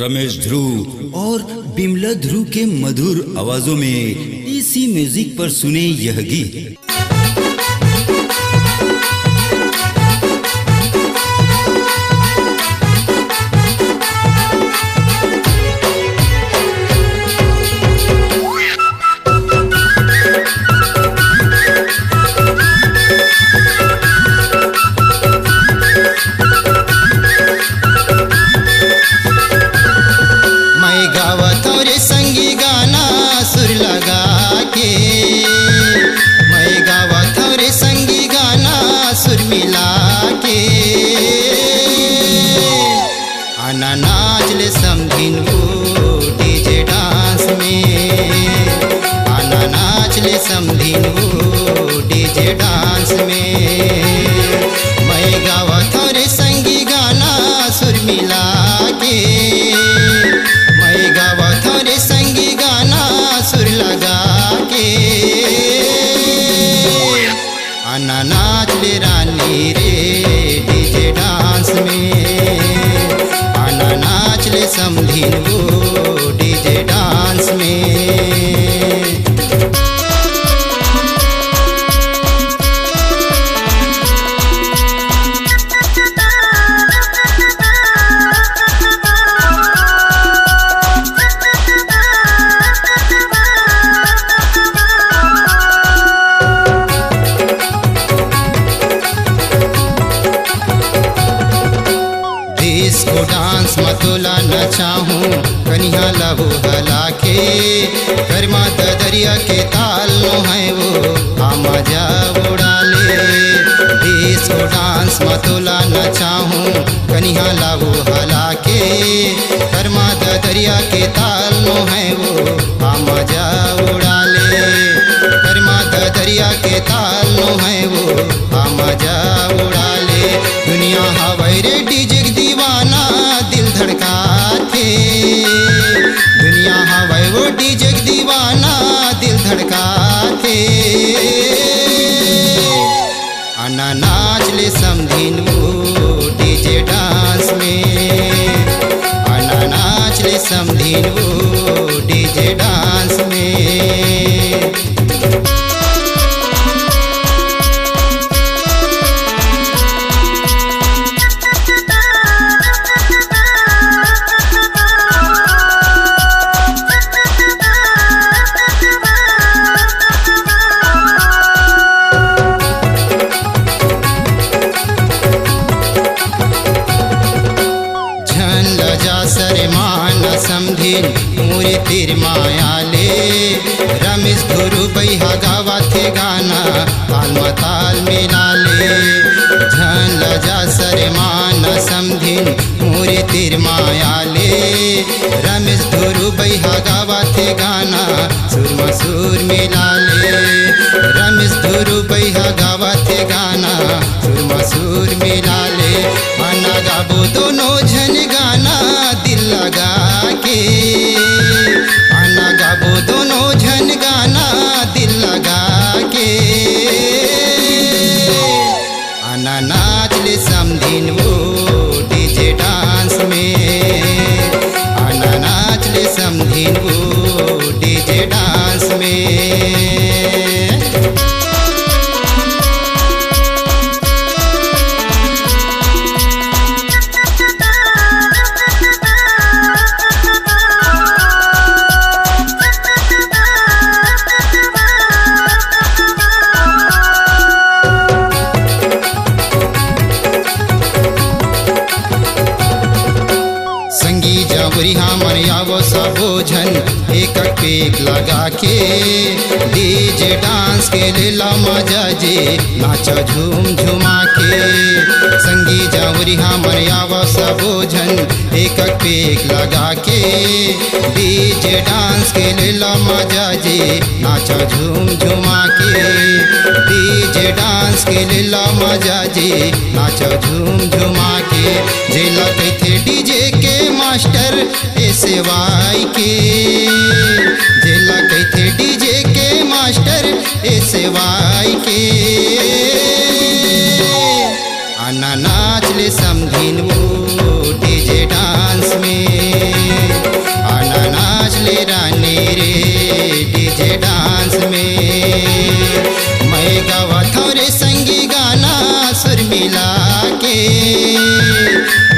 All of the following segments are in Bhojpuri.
रमेश ध्रुव और बिमला ध्रुव के मधुर आवाजों में इसी म्यूजिक पर सुने यह गीत। आना नाच ले समझिन वो डीजे डांस में, आना नाच ले समझिन वो डीजे डांस में। मैं गावत हूँ रे संगी गाना सुर मिला के, मैं गावत हूँ रे संगी गाना सुर लगा के। आना नाच ले रानी रे डीजे डांस में, आना नाच ले समझिन वो डीजे डांस में। डिस्को डांस मतोला नचाहूँ कन्या लहू हला के, कर्मा दरिया के ताल नो है वो मजा उड़ा ले। डिस्को डांस मतोला नचाहूँ कन्या लहू हला के, कर्मा दरिया के ताल नो है वो मजा उड़ा ले। कर्मा दरिया के ताल नो है वो मजा उड़ा ले। दुनिया हवाई रे डीजे दीवाना दिल धड़का थे, दुनिया हवाई वो डीजे दीवाना दिल धड़का थे। आना नाच ले समझिन वो डीजे डांस में, आना नाच ले समझिन वो डीजे डांस में। समझिन मोरे तेर माया ले, रमेश ध्रुव बैहा गावा थे गाना ताल मताल मिला ले। झन लजा सरे माना समझिन मोरे तेर माया ले, रमेश ध्रुव बैहा गावा थे गाना सुर मसूर मिला ले। रमेश ध्रुव बैहा गावा थे गाना सुर मसूर मिला ले। आना गाबो दोनों झन गाना दिल लगा के, आना गाबो दोनों झन गाना दिल लगा के। आना नाच ले समझिन वो डीजे डांस में, आना नाच ले समझिन वो डीजे डांस में। वो सबो झन एक पेक लगा के, डीजे डांस के लेला मजा जे नाच झूम झुमा के। संगी जावरी हमर आवो सबो झन एक पेक लगा के, डीजे डांस के लेला मजा जे नाच झूम झुमा के। डीजे डांस के लेला मजा जे नाच झूम झुमा के। जेला कहते डीजे के मास्टर ऐसे वाई के, जेला कहते डीजे के मास्टर ऐसे वाई के। आना नाच ले समझिन वो डीजे डांस में,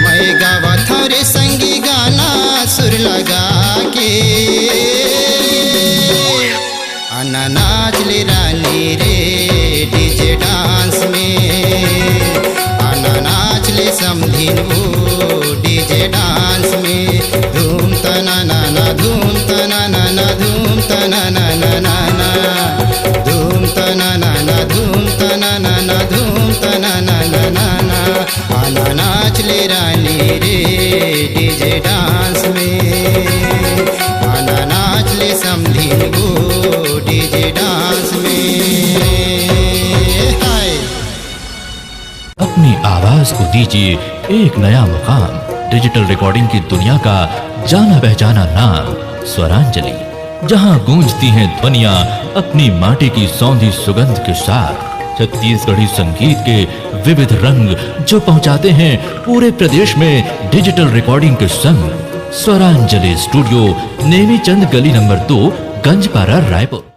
मैं गावा था रे संगी गाना सुर लगा के आना नाच ले रानी रे डीजे डांस में आना नाच ले समधिन वो डीजे डांस में धूम तना ना ना धूम तना ना ना धूम तना ना ना ना ना धूम तना ना ना धूम तना ना ना धूम तना ना ना ना ना आना नाच ले रानी रे डीजे डांस में आना नाच ले समधिन वो डीजे डांस में हाय। अपनी आवाज को दीजिए एक नया मुकाम। डिजिटल रिकॉर्डिंग की दुनिया का जाना पहचाना नाम स्वरांजलि, जहां गूंजती हैं ध्वनियां अपनी माटी की सौंधी सुगंध के साथ। छत्तीसगढ़ी संगीत के विविध रंग जो पहुंचाते हैं पूरे प्रदेश में डिजिटल रिकॉर्डिंग के संग। स्वरांजलि स्टूडियो नेमीचंद गली नंबर 2, गंजपारा, रायपुर।